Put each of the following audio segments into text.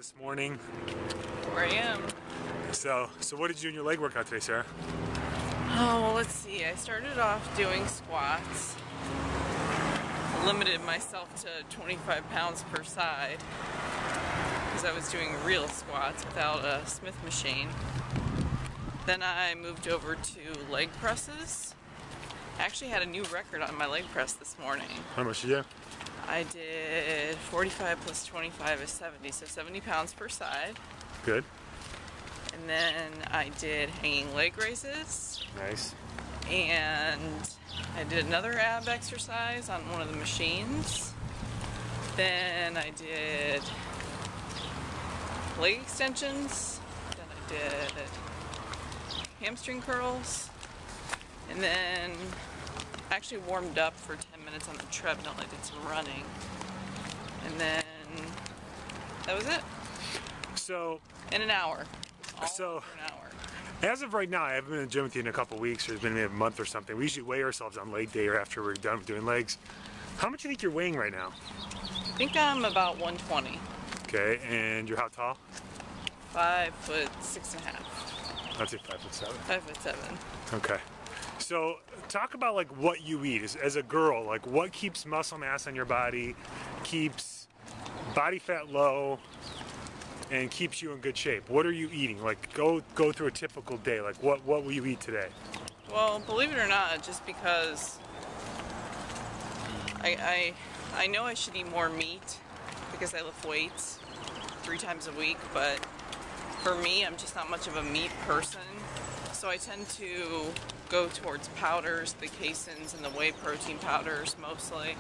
this morning. 4 a.m. So what did you do in your leg workout today, Sarah? Oh, well, let's see. I started off doing squats. Limited myself to 25 pounds per side because I was doing real squats without a Smith machine. Then I moved over to leg presses. I actually had a new record on my leg press this morning. How much did you do? I did 45 plus 25 is 70, so 70 pounds per side. Good. And then I did hanging leg raises. Nice. And I did another ab exercise on one of the machines. Then I did leg extensions. Then I did hamstring curls. And then I actually warmed up for 10 minutes on the treadmill. I did some running. And then that was it. So In an hour. All So- over an hour. as of right now, I haven't been in the gym with you in a couple weeks, or it's been maybe a month or something. We usually weigh ourselves on leg day or after we're done doing legs. How much do you think you're weighing right now? I think I'm about 120. Okay, and you're how tall? 5'6.5". I'd say 5'7". 5'7". Okay. So talk about like what you eat as a girl, like what keeps muscle mass on your body, keeps body fat low, and keeps you in good shape. What are you eating? Like go through a typical day. Like what will you eat today? Well, believe it or not, just because I know I should eat more meat because I lift weights 3 times a week, but for me, I'm just not much of a meat person. So I tend to go towards powders, the caseins and the whey protein powders mostly.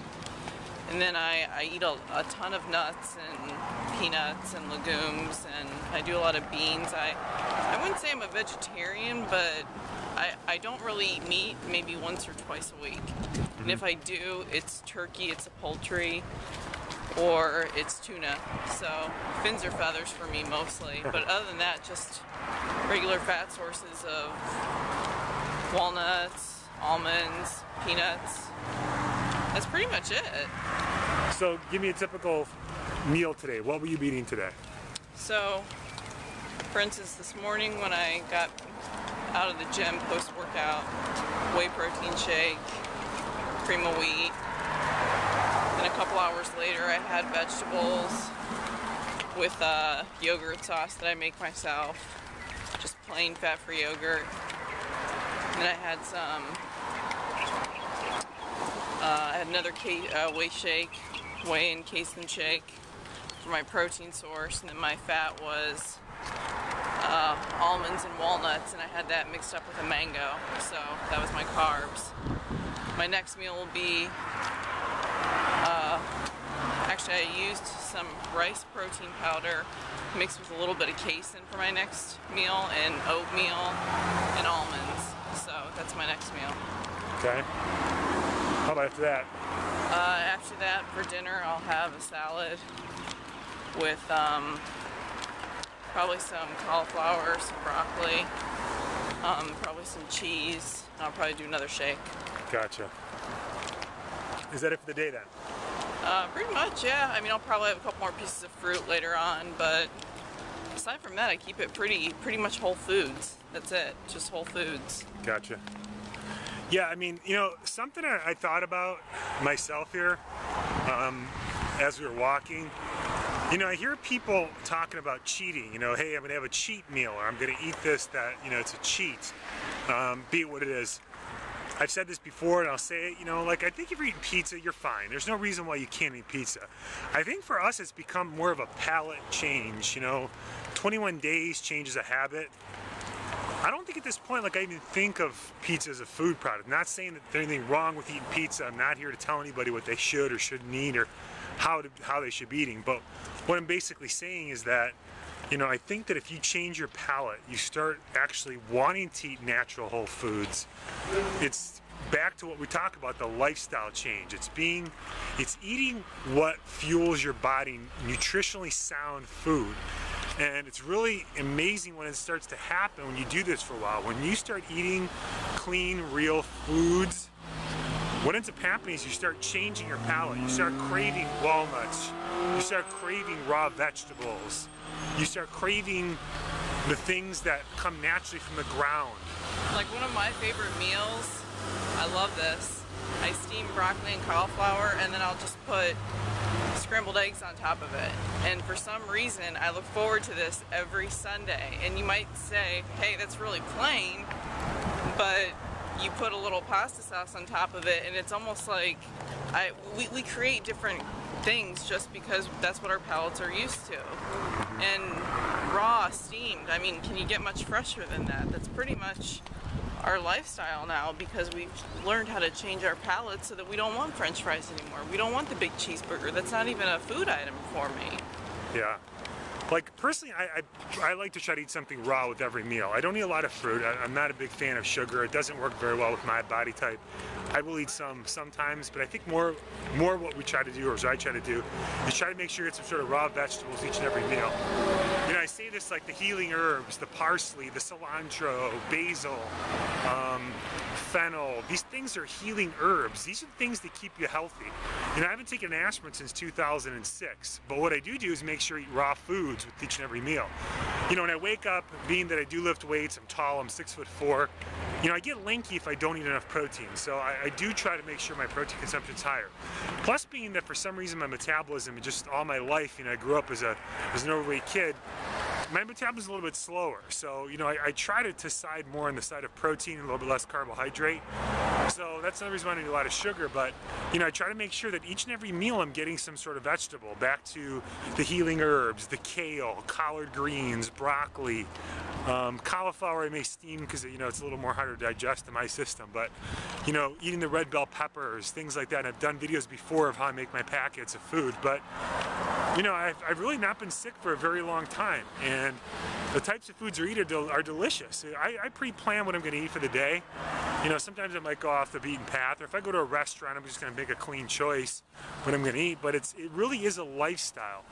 And then I eat a ton of nuts and peanuts and legumes, and I do a lot of beans. I wouldn't say I'm a vegetarian, but I don't really eat meat maybe once or twice a week. And if I do, it's turkey, it's a poultry, or it's tuna. So fins or feathers for me mostly. But other than that, just regular fat sources of walnuts, almonds, peanuts. That's pretty much it. So give me a typical meal today. What were you eating today? So, for instance, this morning when I got out of the gym post-workout, whey protein shake, cream of wheat. Then a couple hours later I had vegetables with yogurt sauce that I make myself. Just plain fat-free yogurt. And then I had some, I had another whey shake, whey and casein shake for my protein source, and then my fat was almonds and walnuts, and I had that mixed up with a mango, so that was my carbs. My next meal will be, actually I used some rice protein powder mixed with a little bit of casein for my next meal, and oatmeal and almonds, so that's my next meal. Okay. How about after that? After that, for dinner, I'll have a salad with probably some cauliflower, some broccoli, probably some cheese. I'll probably do another shake. Gotcha. Is that it for the day then? Pretty much, yeah. I mean, I'll probably have a couple more pieces of fruit later on, but aside from that, I keep it pretty much whole foods. That's it, just whole foods. Gotcha. Yeah, I mean, you know, something I thought about myself here as we were walking. You know, I hear people talking about cheating. You know, hey, I'm going to have a cheat meal, or I'm going to eat this, that, you know, it's a cheat, be it what it is. I've said this before, and I'll say it, you know, like, I think if you're eating pizza, you're fine. There's no reason why you can't eat pizza. I think for us, it's become more of a palate change, you know. 21 days changes a habit. I don't think at this point, like, I even think of pizza as a food product. I'm not saying that there's anything wrong with eating pizza. I'm not here to tell anybody what they should or shouldn't eat or how they should be eating. But what I'm basically saying is that, you know, I think that if you change your palate, you start actually wanting to eat natural whole foods. It's back to what we talk about, the lifestyle change. It's eating what fuels your body, nutritionally sound food. And it's really amazing when it starts to happen when you do this for a while. When you start eating clean, real foods, what ends up happening is you start changing your palate. You start craving walnuts, You start craving raw vegetables. You start craving the things that come naturally from the ground. Like one of my favorite meals, I love this. I steam broccoli and cauliflower, and then I'll just put scrambled eggs on top of it. And for some reason, I look forward to this every Sunday. And you might say, hey, that's really plain, but you put a little pasta sauce on top of it, and it's almost like we create different things just because that's what our palates are used to. And raw, steamed, I mean, can you get much fresher than that? That's pretty much our lifestyle now, because we've learned how to change our palates so that we don't want French fries anymore. We don't want the big cheeseburger. That's not even a food item for me. Yeah. Like, personally, I like to try to eat something raw with every meal. I don't eat a lot of fruit. I'm not a big fan of sugar. It doesn't work very well with my body type. I will eat some sometimes, but I think more what we try to do, or as I try to do, is try to make sure you get some sort of raw vegetables each and every meal. You know, I say this like the healing herbs, the parsley, the cilantro, basil, fennel. These things are healing herbs. These are the things that keep you healthy. You know, I haven't taken an aspirin since 2006, but what I do is make sure I eat raw foods with each and every meal. You know, when I wake up, being that I do lift weights, I'm tall, I'm 6'4", you know, I get lanky if I don't eat enough protein. So I do try to make sure my protein consumption is higher. Plus, being that for some reason my metabolism, just all my life, you know, I grew up as an overweight kid, my metabolism is a little bit slower. So, you know, I try to side more on the side of protein and a little bit less carbohydrate. So that's another reason why I don't eat a lot of sugar. But, you know, I try to make sure that each and every meal I'm getting some sort of vegetable. Back to the healing herbs, the kale, collard greens, broccoli, cauliflower I may steam because, you know, it's a little more harder to digest in my system. But, you know, eating the red bell peppers, things like that. And I've done videos before of how I make my packets of food. But, you know, I've really not been sick for a very long time. And the types of foods I eat are delicious. I pre-plan what I'm going to eat for the day. You know, sometimes I might go off the beaten path, or if I go to a restaurant, I'm just going to make a clean choice what I'm going to eat. But it really is a lifestyle.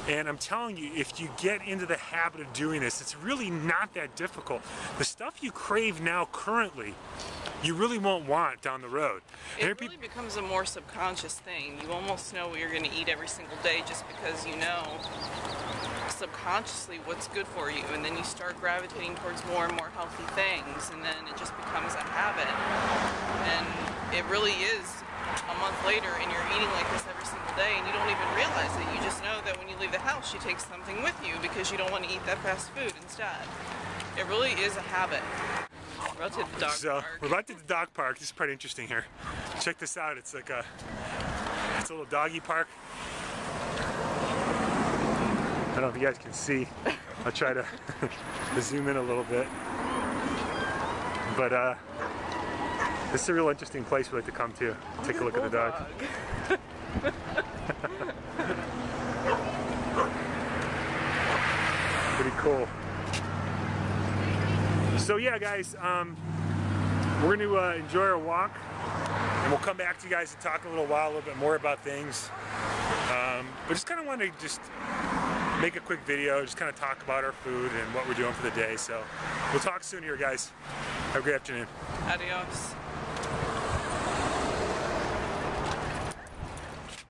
And I'm telling you, if you get into the habit of doing this, it's really not that difficult. The stuff you crave now currently, you really won't want down the road. It really becomes a more subconscious thing. You almost know what you're going to eat every single day just because you know subconsciously what's good for you, and then you start gravitating towards more and more healthy things, and then it just becomes a habit. And it really is a month later and you're eating like this every single day and you don't even realize it. You just know that when you leave the house you take something with you because you don't want to eat that fast food instead. It really is a habit. We're about to hit the dog park. We're about to hit the dog park. This is pretty interesting here. Check this out. It's like it's a little doggy park. I don't know if you guys can see. I'll try to zoom in a little bit. But this is a real interesting place we like to come to. Take a look at the dog. Pretty cool. So yeah, guys, we're going to enjoy our walk, and we'll come back to you guys and talk a little bit more about things. But just kind of wanted to just make a quick video, just kind of talk about our food and what we're doing for the day. So we'll talk soon here, guys. Have a great afternoon. Adios.